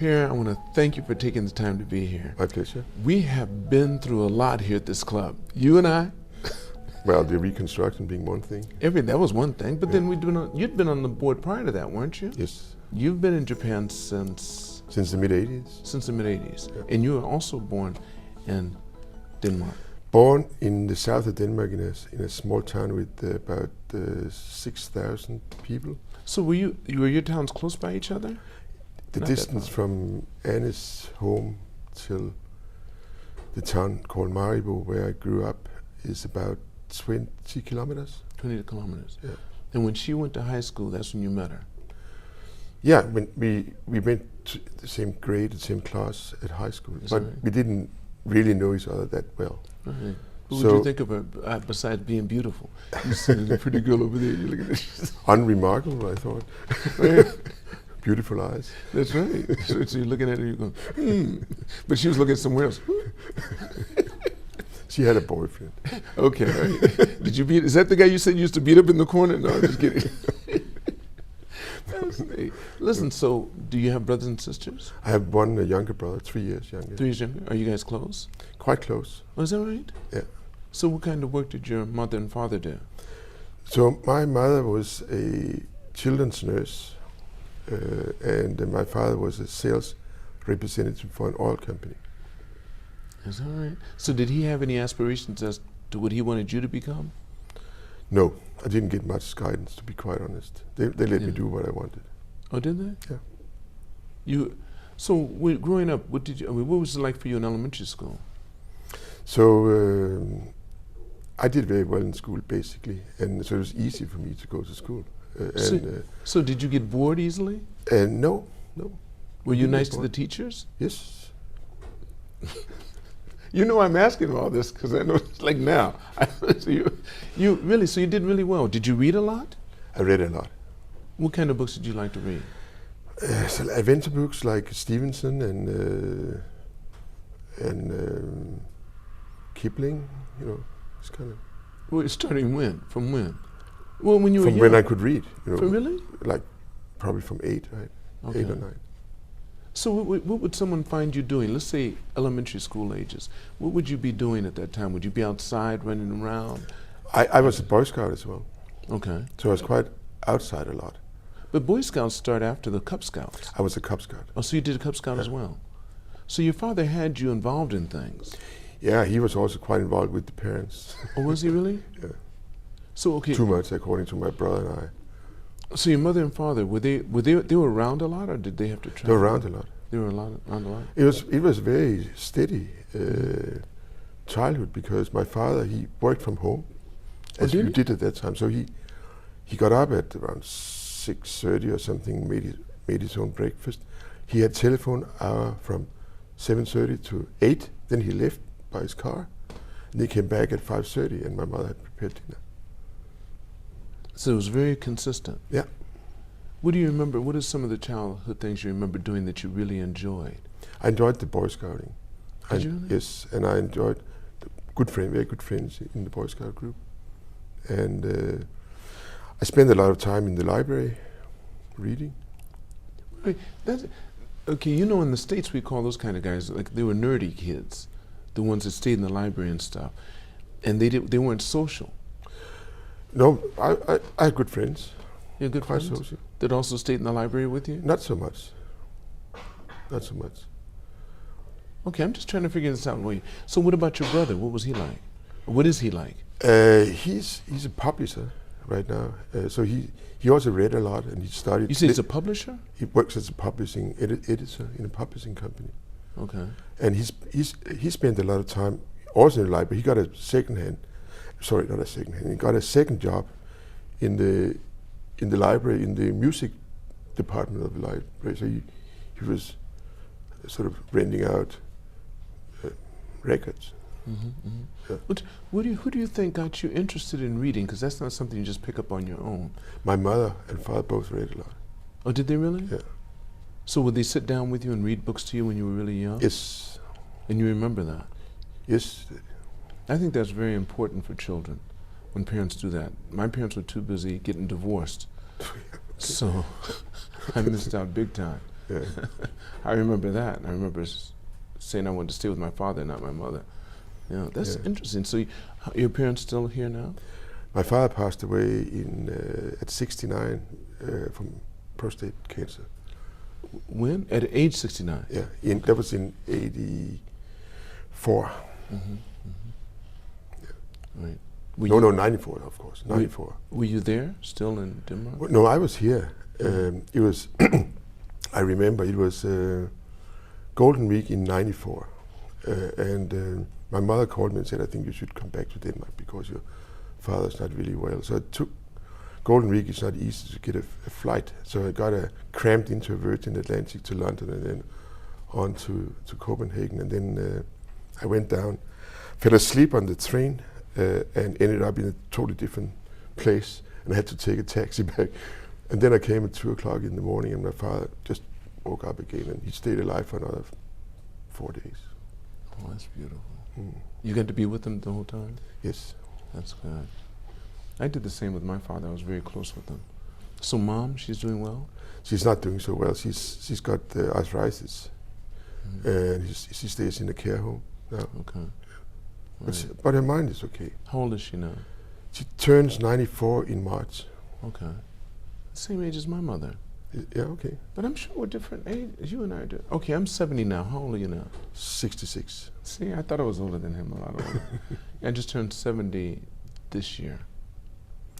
Pierre, I want to thank you for taking the time to be here. My pleasure. We have been through a lot here at this club. You and I. Well, the reconstruction being one thing. That was one thing, but then you'd been on the board prior to that, weren't you? Yes. You've been in Japan since the mid-80s. Since the mid-80s. Yeah. And you were also born in Denmark. Born in the south of Denmark in a small town with about 6,000 people. So were your towns close by each other? The distance from Anne's home till the town called Maribo, where I grew up, is about 20 kilometers. 20 kilometers. Yeah. And when she went to high school, that's when you met her? Yeah, when we went to the same grade, the same class at high school, but right? we didn't really know each other that well. Right. What would you think of her, besides being beautiful? You see a pretty girl over there, you look at it. Unremarkable, I thought. Beautiful eyes. That's right. So you're looking at her, you're going, But she was looking somewhere else. She had a boyfriend. Okay, right. Did you beat, is that the guy you said used to beat up in the corner? No, I'm just kidding. Listen, so do you have brothers and sisters? I have one younger brother, 3 years younger. 3 years younger? Are you guys close? Quite close. Oh, is that right? Yeah. So what kind of work did your mother and father do? So my mother was a children's nurse, and my father was a sales representative for an oil company. Is that right? So did he have any aspirations as to what he wanted you to become? No, I didn't get much guidance, to be quite honest. They let me do what I wanted. Oh, did they? Yeah. So growing up, what was it like for you in elementary school? So I did very well in school, basically, and so it was easy for me to go to school. So did you get bored easily? No. Were you nice to the teachers? Yes. You know I'm asking all this because I know it's like now. So you did really well. Did you read a lot? I read a lot. What kind of books did you like to read? So adventure books like Stevenson and Kipling, it's kind of. Well, starting when? From when? Well, when you were From young. when I could read. From really? Like probably from 8, right? Okay. 8 or 9. So what would someone find you doing? Let's say elementary school ages. What would you be doing at that time? Would you be outside running around? I was a Boy Scout as well. Okay. So I was quite outside a lot. But Boy Scouts start after the Cub Scouts. I was a Cub Scout. Oh, so you did a Cub Scout as well. So your father had you involved in things. Yeah, he was also quite involved with the parents. Oh, was he really? Yeah. So okay. Too much, according to my brother and I. So your mother and father, they were around a lot, or did they have to travel? They were around a lot. They were around a lot? It was very steady childhood, because my father, he worked from home, as you did at that time. So he got up at around 6:30 or something, made his own breakfast. He had telephone hour from 7:30 to 8. Then he left by his car, and he came back at 5:30, and my mother had prepared dinner. So it was very consistent. Yeah. What do you remember? What are some of the childhood things you remember doing that you really enjoyed? I enjoyed the Boy Scouting. Did you really? Yes, and I enjoyed very good friends in the Boy Scout group. And I spent a lot of time in the library reading. Right. Okay, in the States we call those kind of guys, like they were nerdy kids, the ones that stayed in the library and stuff. And they weren't social. No, I had good friends. You had good quite friends? social. That also stayed in the library with you? Not so much. Not so much. Okay, I'm just trying to figure this out. So what about your brother? What was he like? What is he like? He's a publisher right now. So he also read a lot, and he studied. You say he's a publisher? He works as a publishing editor in a publishing company. Okay. And he spent a lot of time also in the library. He got a he got a second job in the library, in the music department of the library. So he was sort of renting out records. Yeah. Who do you think got you interested in reading? Because that's not something you just pick up on your own. My mother and father both read a lot. Oh, did they really? Yeah. So would they sit down with you and read books to you when you were really young? Yes. And you remember that? Yes. I think that's very important for children when parents do that. My parents were too busy getting divorced. So I missed out big time. Yeah. I remember that. I remember saying I wanted to stay with my father, not my mother. Yeah, that's interesting. So your parents still here now? My father passed away at 69 from prostate cancer. When? At age 69? Yeah, that was in 84. Mm-hmm. Yeah. Right. No, 94, of course, 94. Were you there, still in Denmark? Well, no, I was here. It was, I remember, it was Golden Week in 94. And my mother called me and said, I think you should come back to Denmark because your father's not really well. So I took Golden Week. It's not easy to get a flight. So I got crammed into a Virgin Atlantic to London and then on to Copenhagen. And then I went down, fell asleep on the train and ended up in a totally different place. And I had to take a taxi back. And then I came at 2 o'clock in the morning and my father just woke up again and he stayed alive for another 4 days. Oh, that's beautiful. Mm. You got to be with him the whole time? Yes. That's good. I did the same with my father. I was very close with him. So Mom, she's doing well? She's not doing so well. She's got arthritis. And she stays in a care home now. Okay. Right. But her mind is okay. How old is she now? She turns 94 in March. Okay. Same age as my mother. Yeah, okay. But I'm sure we're different age. You and I are different. Okay, I'm 70 now. How old are you now? 66. See, I thought I was older than him, a lot older. I just turned 70 this year.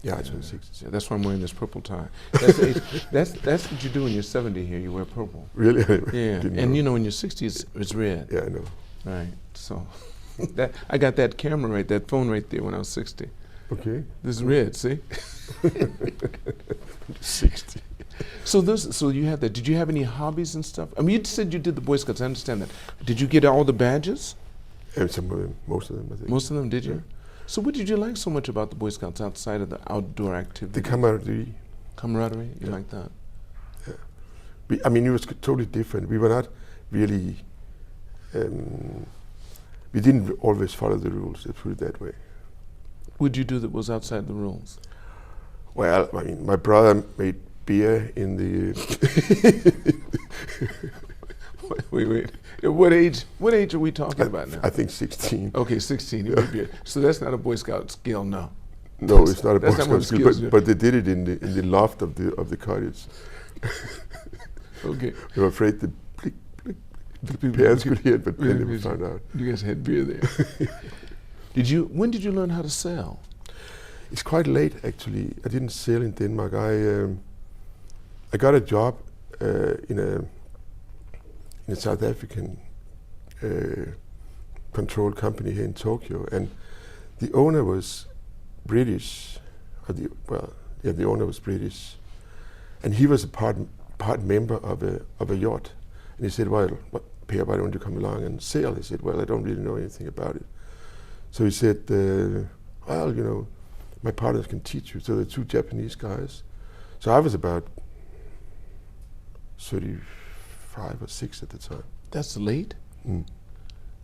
Yeah, I turned 60. Yeah, that's why I'm wearing this purple tie. That's what you do when you're 70 here. You wear purple. Really? Yeah, and you know when you're 60, it's red. Yeah, I know. Right. So I got that camera right, that phone right there when I was 60. Okay. This is red. See. 60. So you had that. Did you have any hobbies and stuff? I mean, you said you did the Boy Scouts. I understand that. Did you get all the badges? Some of them, most of them, I think. Most of them, did you? Yeah. So what did you like so much about the Boy Scouts outside of the outdoor activity? The camaraderie. Camaraderie? You like that? Yeah. I mean, it was totally different. We were not really, we didn't always follow the rules, let's put it that way. What did you do that was outside the rules? Well, I mean, my brother made beer in the... Wait. What age are we talking about now? I think 16. Okay, 16. He made beer. So that's not a Boy Scout skill, no. No, it's not a Boy Scout skill, skill, but they did it in the loft of the cottage. Okay. They were afraid the parents could hear it, but they never found out. You guys had beer there. When did you learn how to sail? It's quite late, actually. I didn't sail in Denmark. I got a job in a South African controlled company here in Tokyo, and the owner was British. The owner was British, and he was a part member of a yacht. And he said, "Well, Per, why don't you come along and sail?" He said, "Well, I don't really know anything about it." So he said, "Well, you know, my partners can teach you." So the 2 Japanese guys. So I was about 35 or 6 at the time. That's late? Mm.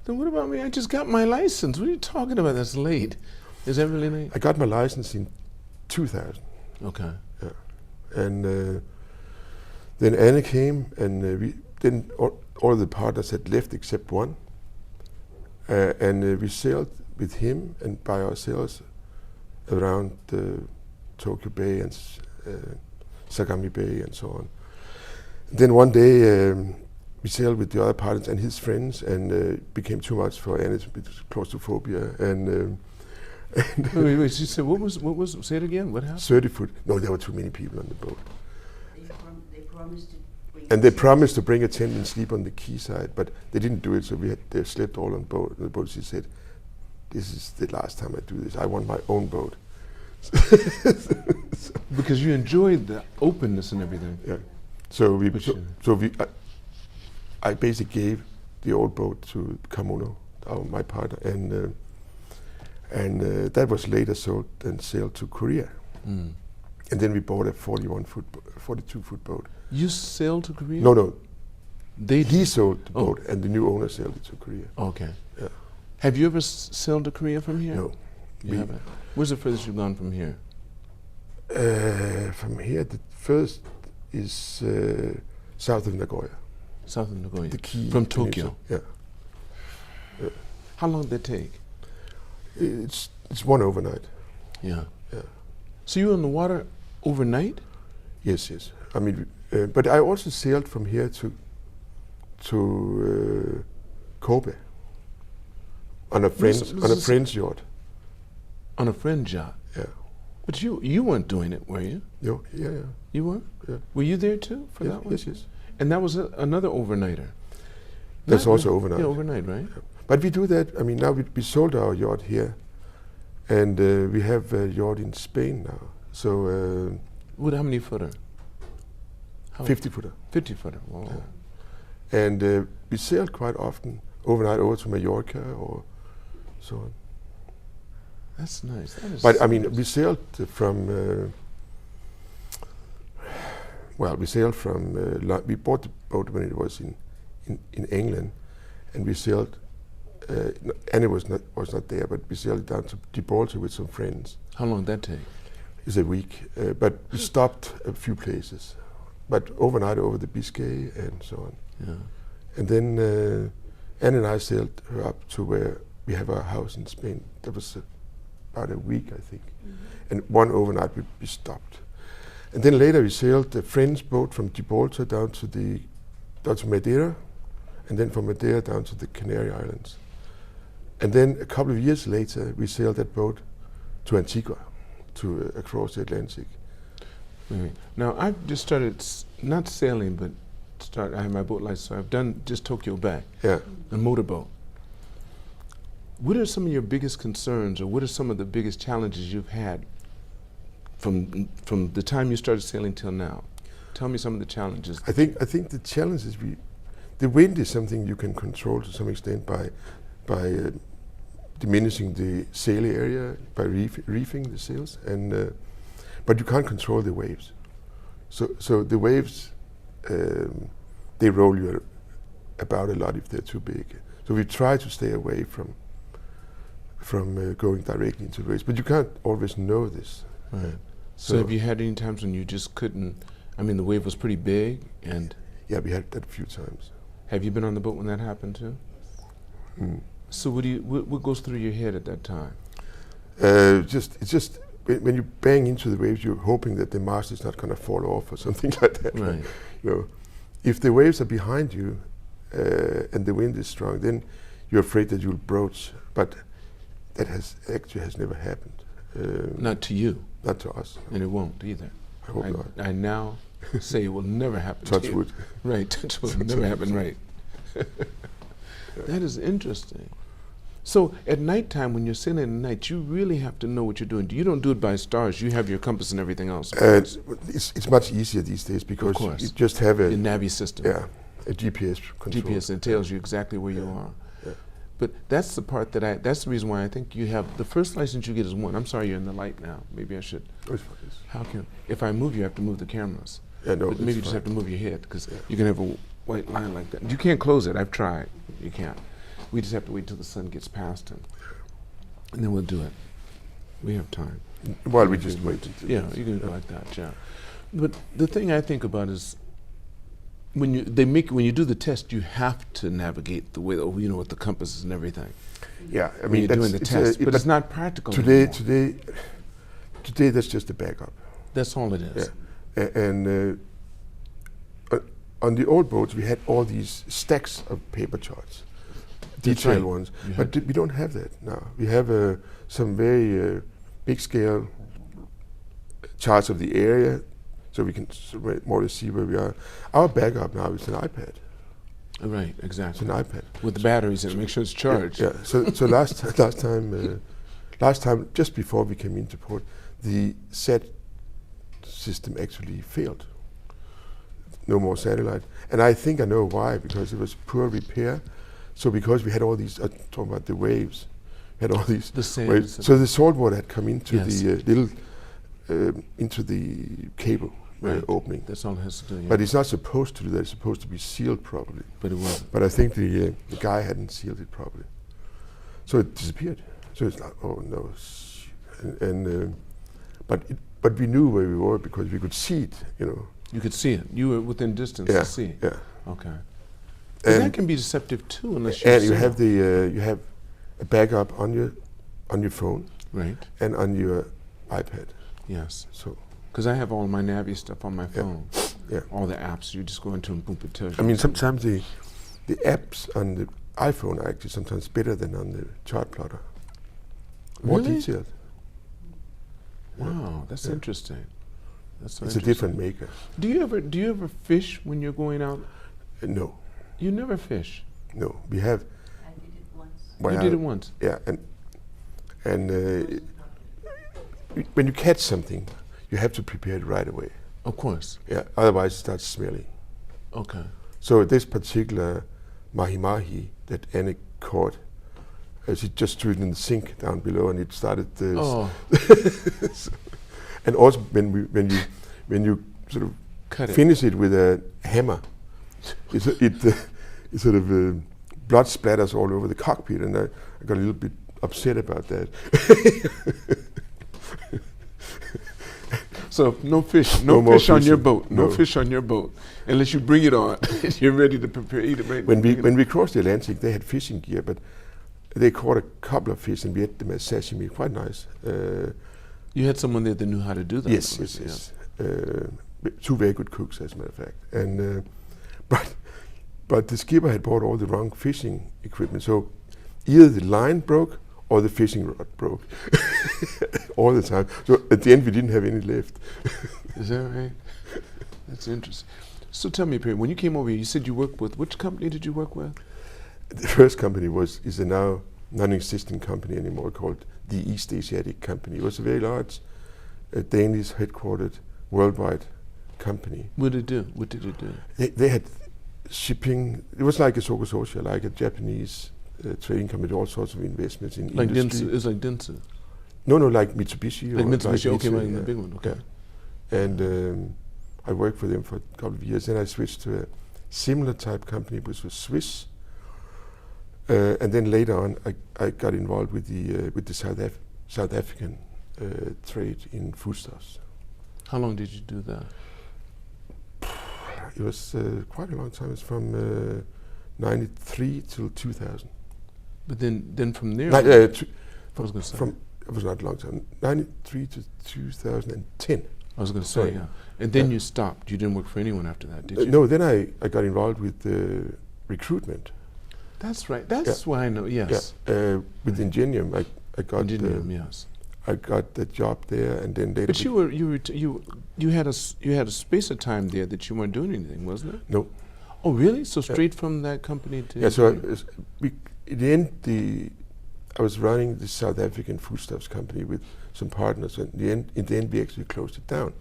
Then what about me? I just got my license. What are you talking about? That's late. Is that really late? I got my license in 2000. Okay. Yeah. And then Anna came, and then all the partners had left except one. And we sailed with him and by ourselves around Tokyo Bay and Sagami Bay and so on. Then one day we sailed with the other partners and his friends, and it became too much for Anna with claustrophobia. And wait. She said, what was? Say it again. What happened? 30 foot. No, there were too many people on the boat. They promised to bring. And they promised to bring a tent and sleep on the quayside, but they didn't do it. So they slept all on the boat. She said, "This is the last time I do this. I want my own boat." Because you enjoyed the openness and everything. Yeah. I basically gave the old boat to Kamono, my partner, and that was later sold and sailed to Korea. Mm. And then we bought a 42-foot boat. You sailed to Korea? No. He sold the boat, and the new owner sailed it to Korea. Okay. Yeah. Have you ever sailed to Korea from here? No. You haven't? Where's the furthest you've gone from here? From here, the first is south of Nagoya. South of Nagoya. The key From peninsula. Tokyo. Yeah. How long did that take? It's one overnight. Yeah. Yeah. So you were in the water overnight? Yes, yes. I mean, but I also sailed from here to Kobe on a friend's yacht. On a friend's yacht. Yeah. But you weren't doing it, were you? No, yeah. You were? Yeah. Were you there too for that one? Yes. And that was another overnighter. That's also overnight. Yeah, overnight, right? Yeah. But we do that. I mean, now we sold our yacht here, and we have a yacht in Spain now. So. With how many footer? 50 footer. 50 footer. Wow. Yeah. And we sailed quite often overnight over to Mallorca or so on. That's nice. That is But I mean, we sailed from. We sailed from. We bought the boat when it was in England, and we sailed. Annie was not there, but we sailed down to Gibraltar with some friends. How long did that take? It's a week, but we stopped a few places, but overnight over the Biscay and so on. Yeah. And then Anne and I sailed her up to where we have our house in Spain. That was about a week, I think. Mm-hmm. And one overnight we stopped. And then later we sailed a friend's boat from Gibraltar down to Madeira, and then from Madeira down to the Canary Islands. And then a couple of years later we sailed that boat to Antigua, to across the Atlantic. Right. Now I've just started not sailing, but I have my boat license, so I've done just Tokyo back. Yeah. A motorboat. What are some of your biggest concerns, or what are some of the biggest challenges you've had from the time you started sailing till now? Tell me some of the challenges. I think the challenge is the wind is something you can control to some extent by diminishing the sail area, by reefing the sails, and but you can't control the waves. So the waves they roll you about a lot if they're too big. So we try to stay away from going directly into the waves, but you can't always know this. Right. So have you had any times when you just couldn't? I mean, the wave was pretty big, and yeah, we had that a few times. Have you been on the boat when that happened too? Mm. So what goes through your head at that time? It's just when you bang into the waves, you're hoping that the mast is not going to fall off or something like that. Right. You know, if the waves are behind you and the wind is strong, then you're afraid that you'll broach. But that has never happened. Not to you. Not to us. And it won't either. I hope not. I now say it will never happen Touch to you. wood. Right, touch wood. Never happen, right. That is interesting. So at nighttime, when you're sailing at night, you really have to know what you're doing. You don't do it by stars. You have your compass and everything else. It's much easier these days because you just have a Navi system. Yeah, a GPS control. GPS, it tells you exactly where you are. Yeah. But that's the part that's the reason why I think you have, the first license you get is one. I'm sorry, you're in the light now. Maybe I should. How can, if I move you have to move the cameras. Yeah, no, but maybe you just have to move your head, because you can have a white line like that. You can't close it, I've tried. You can't. We just have to wait till the sun gets past him. And then we'll do it. We have time. While we just wait. Yeah, you can go like that, yeah. But the thing I think about is, when you do the test, you have to navigate the way, with the compasses and everything. Yeah, I when mean, you're doing the test, but it's not practical anymore. Today that's just a backup. That's all it is. Yeah. And on the old boats, we had all these stacks of paper charts, detailed ones, but we don't have that now. We have some very big scale charts of the area, so we can more or less see where we are. Our backup now is an iPad. Right, exactly. It's an iPad with the batteries in it, make sure it's charged. Yeah. So last time, just before we came into port, the SAT system actually failed. No more satellite, and I think I know why, because it was poor repair. So because we had all these, talking about the waves, we had all these waves. So the salt water had come into the into the cable opening. That's all it has to do. Yeah. But it's not supposed to do that. It's supposed to be sealed properly. But it wasn't. But I think the guy hadn't sealed it properly, so it disappeared. So it's like, oh no, but we knew where we were because we could see it, You could see it. You were within distance Yeah, to see it. yeah. Okay. But that And, can be deceptive too, unless you and you see have it. the you have a backup on your phone Right. and on your iPad. Yes. So Because I have all my Navi stuff on my Yeah. phone. yeah, All the apps. You just go into and boom, it tells you. I mean sometimes the apps on the iPhone are actually sometimes better than on the chart plotter. More Really? detailed. Wow, that's Yeah. interesting. That's so It's a interesting. different maker. Do you ever fish when you're going out? No, You never fish. no. We have. I did it once. well, You did it once. Yeah, and when you catch something, you have to prepare it right away. Of course. Yeah, otherwise it starts smelling. Okay. So this particular mahi that Annie caught, she just threw it in the sink down below, and it started. Oh, And also when you sort of cut it. finish it with a hammer, it sort of blood splatters all over the cockpit, and I got a little bit upset about that. So no fish, No no more fish on your fishing. boat. No No. fish on your boat, unless you bring it on. You're ready to prepare, eat it right. When we crossed the Atlantic, they had fishing gear, but they caught a couple of fish, and we ate them as sashimi. Quite nice. You had someone there that knew how to do that. Yes, of course, yes, yes. Two very good cooks, as a matter of fact. And but the skipper had bought all the wrong fishing equipment, so either the line broke or the fishing rod broke all the time. So at the end, we didn't have any left. Is that right? That's interesting. So tell me, Perry, when you came over here, you said you worked with, which company did you work with? The first company is a now non-existent company anymore, called the East Asiatic Company. It was a very large Danish headquartered worldwide company. What did it do? What did it do? They had shipping. It was like a Sokososia, like a Japanese trading company, all sorts of investments in Like industry. Dentsu, it's like Dentsu. No, like Mitsubishi. Like or Mitsubishi, okay, Mitsui, like the big one, okay. Yeah. And I worked for them for a couple of years. Then I switched to a similar type company, which was Swiss. And then later on, I got involved with the South African trade in foodstuffs. How long did you do that? It was quite a long time. It's from '93 till 2000. But then from there, Ni- I t- was going to say. From it was not a long time. '93 to 2010. I was going to say, sorry. yeah. And then Yeah. you stopped. You didn't work for anyone after that, did you? No, then I got involved with recruitment. That's right. That's why I know. Yes. Yeah, with Ingenium, I got Engineering, yes. I got the job there, and then later. But you had a space of time there that you weren't doing anything, wasn't it? No. Oh, really? So straight from that company to Yeah. So in the end, I was running the South African foodstuffs company with some partners, and in the end, we actually closed it down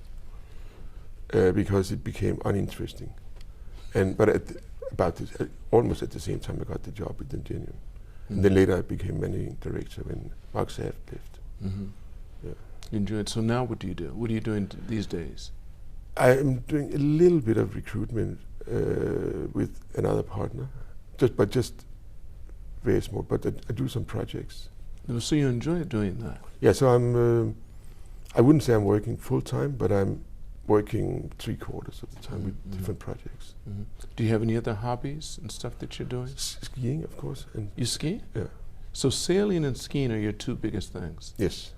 because it became uninteresting. Almost at the same time, I got the job with Ingenium. And then later I became managing director when Mark Saft left. Mm-hmm. Yeah. You enjoy it. So now what do you do? What are you doing these days? I am doing a little bit of recruitment with another partner, just very small. But I do some projects. So you enjoy doing that? Yeah. So I wouldn't say I'm working full time, but I'm working 3/4 of the time with different projects. Mm-hmm. Do you have any other hobbies and stuff that you're doing? Skiing, of course, and You ski? yeah. So sailing and skiing are your two biggest things. Yes.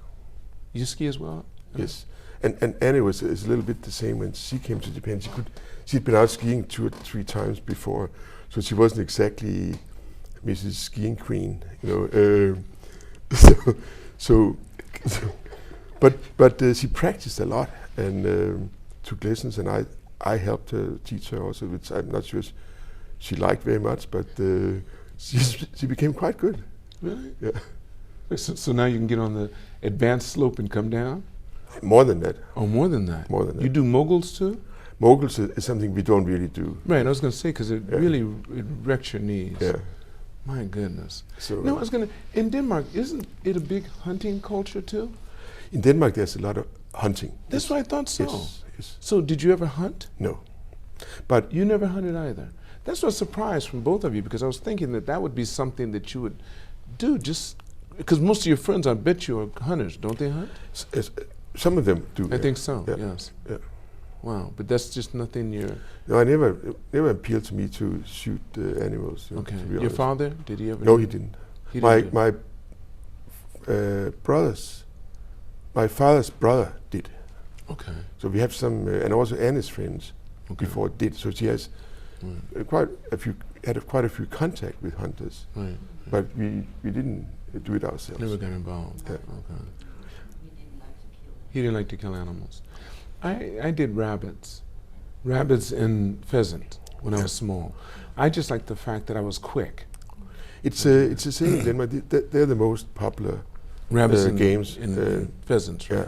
You ski as well? Yes, and Annie is a little bit the same. When she came to Japan, she'd been out skiing 2 or 3 times before, so she wasn't exactly Mrs. Skiing Queen, you know. But she practiced a lot and took lessons, and I helped her teach her also, which I'm not sure she liked very much, but she became quite good. Really? Yeah, So now you can get on the advanced slope and come down? more than that. Oh, more than that? More than that. You do moguls too? Moguls is something we don't really do. Right, I was going to say, because it Yeah. really it wrecks your knees. Yeah. My goodness. So No, I was going to, in Denmark, isn't it a big hunting culture too? in Denmark, there's a lot of hunting. That's what I thought so. Yes. So did you ever hunt? No, but You never hunted either. That's what surprised from both of you, because I was thinking that would be something that you would do, just because most of your friends, I bet you, are hunters, don't they hunt? some of them do. I think so, Yeah. yes. Yeah. Wow, but that's just nothing you're... No, I never appealed to me to shoot animals. You know, Okay. to be Your honest. father, did he ever? No, do he it? didn't. He didn't do it? My brothers, my father's brother did. Okay. So we have some, and also Anne's friends Okay. before did. So she has Right. quite a few contact with hunters, Right. but we didn't do it ourselves. Never got involved. Yeah. Okay. We didn't like to kill them. He didn't like to kill animals. I did rabbits and pheasant when I was small. I just liked the fact that I was quick. It's the same in Denmark. They're the most popular Rabbits and games. and pheasants, right?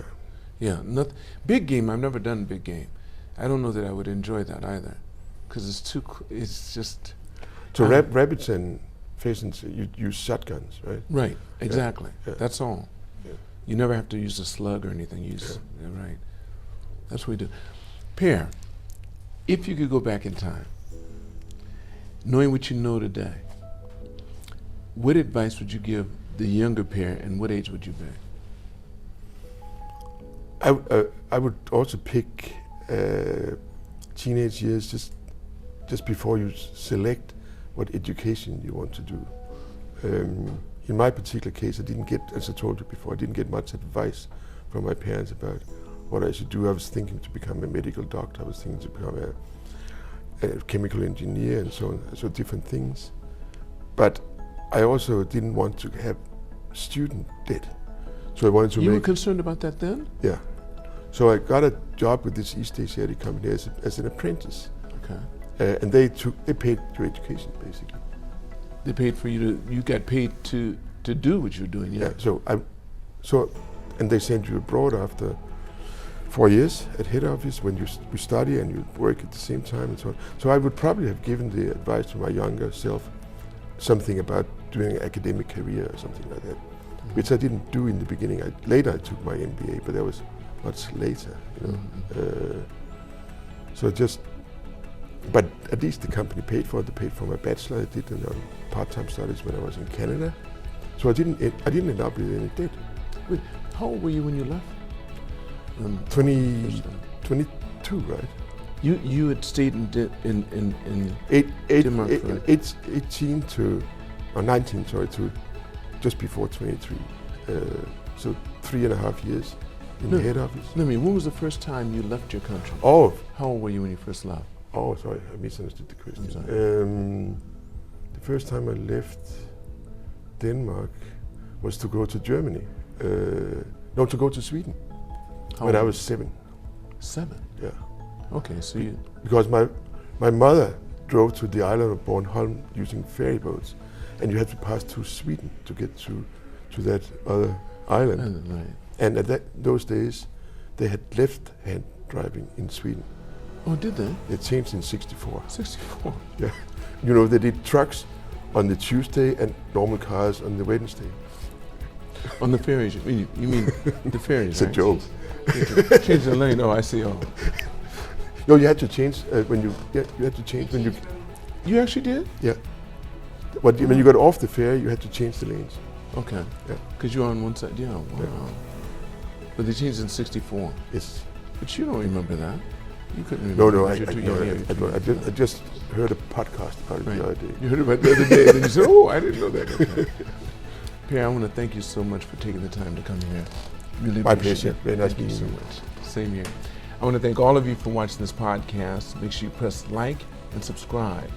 Yeah. Yeah. Big game. I've never done big game. I don't know that I would enjoy that either, because it's just So Um, rabbits and pheasants, you use shotguns, right? right. Exactly. Yeah. That's all. Yeah. You never have to use a slug or anything. Yeah, right. That's what we do. Per, if you could go back in time, knowing what you know today, what advice would you give the younger Per, and what age would you be? I would also pick teenage years just before you select what education you want to do. In my particular case, I didn't get, as I told you before, I didn't get much advice from my parents about what I should do. I was thinking to become a medical doctor. I was thinking to become a chemical engineer and so on, so different things. But I also didn't want to have student debt. So I wanted to You were make, concerned about that then? yeah. So I got a job with this East Asiatic company as an apprentice. Okay. And they paid your education basically. They paid for you got paid to do what you're doing, yeah. And they sent you abroad after 4 years at head office when you study and you work at the same time and so on. So I would probably have given the advice to my younger self, something about doing an academic career or something like that, which I didn't do in the beginning. Later I took my MBA, but that was much later. You know. But at least the company paid for it. They paid for my bachelor. I did part-time studies when I was in Canada. So I didn't end up with any debt. Wait, how old were you when you left? 22, right? You had stayed in Denmark, right? 18 to, or 19, sorry, to just before 23. So 3.5 years in the head office. No, I mean, when was the first time you left your country? Oh, How old were you when you first left? sorry, I misunderstood the question. I'm sorry. The first time I left Denmark was to go to Germany. To go to Sweden How when I old? was 7. 7. Yeah, Okay, so you. because my mother drove to the island of Bornholm using ferry boats, and you had to pass through Sweden to get to that other island. Right. And at those days, they had left-hand driving in Sweden. Oh, did they? It changed in '64. 64. Yeah, they did trucks on the Tuesday and normal cars on the Wednesday. On the ferries, you mean the ferries? It's a right? joke. Change the lane. Oh, I see. Oh, No, you had to change when you had to change when you. you actually did? Yeah. When you got off the ferry, you had to change the lanes. Okay. Yeah. Because you're on one side. Yeah. Wow. Yeah. But they changed in '64. Yes. But you don't remember that. You couldn't remember. No, You're too young. Yeah, you're too young. I just heard a podcast about it Right. the other day. You heard about it the other day, and you said, "Oh, I didn't know that." Okay. Per, I want to thank you so much for taking the time to come here. Really My appreciate pleasure. it. Very nice Thank you so meeting you. much. Same here. I want to thank all of you for watching this podcast. Make sure you press like and subscribe.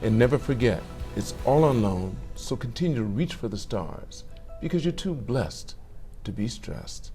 And never forget, it's all unknown, so continue to reach for the stars because you're too blessed to be stressed.